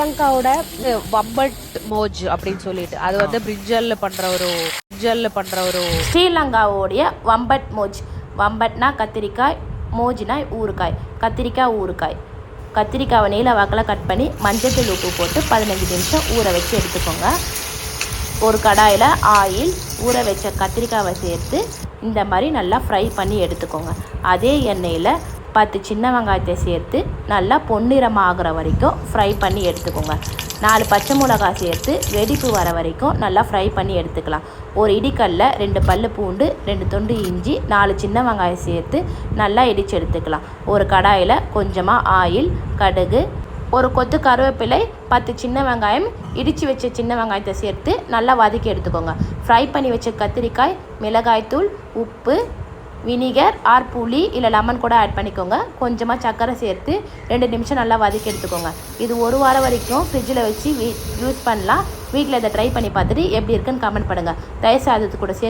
ஸ்ரீலங்காவோட வம்பட் மோஜ் அப்படின்னு சொல்லிட்டு அது வந்து பிரிஞ்சல்ல பண்ற ஒரு ஸ்ரீலங்காவோடைய வம்பட் மோஜ். வம்பட்னா கத்திரிக்காய், மோஜ்னா ஊறுகாய். கத்திரிக்காய் ஊறுகாய். கத்திரிக்காவை நீல வாக்கில் கட் பண்ணி மஞ்சள் உப்பு போட்டு 15 நிமிஷம் ஊற வச்சு எடுத்துக்கோங்க. ஒரு கடாயில் ஆயில், ஊற வச்ச கத்திரிக்காவை சேர்த்து இந்த மாதிரி நல்லா ஃப்ரை பண்ணி எடுத்துக்கோங்க. அதே எண்ணெயில் 10 சின்ன வெங்காயத்தை சேர்த்து நல்லா பொன்னிறமாகிற வரைக்கும் ஃப்ரை பண்ணி எடுத்துக்கோங்க. 4 பச்சை மிளகாய் சேர்த்து வெடிப்பு வர வரைக்கும் நல்லா ஃப்ரை பண்ணி எடுத்துக்கலாம். ஒரு இடிக்கல்ல 2 பல்லு பூண்டு, 2 துண்டு இஞ்சி, 4 சின்ன வெங்காயம் சேர்த்து நல்லா இடித்து எடுத்துக்கலாம். ஒரு கடாயில் கொஞ்சமாக ஆயில், கடுகு, ஒரு கொத்து கருவேப்பிலை, 10 சின்ன வெங்காயம், இடித்து வச்ச சின்ன வெங்காயத்தை சேர்த்து நல்லா வதக்கி எடுத்துக்கோங்க. ஃப்ரை பண்ணி வச்ச கத்திரிக்காய், மிளகாய்த்தூள், உப்பு, வினிகர் ஆர் புளி இல்லை லெமன் கூட ஆட் பண்ணிக்கோங்க. கொஞ்சமாக சர்க்கரை சேர்த்து 2 நிமிஷம் நல்லா வதக்கி எடுத்துக்கோங்க. இது 1 வாரம் வரைக்கும் ஃப்ரிட்ஜில் வச்சு யூஸ் பண்ணலாம். வீட்டில் இதை ட்ரை பண்ணி பார்த்துட்டு எப்படி இருக்குன்னு கமெண்ட் பண்ணுங்கள். தயிர் சாதத்து கூட சேர்த்து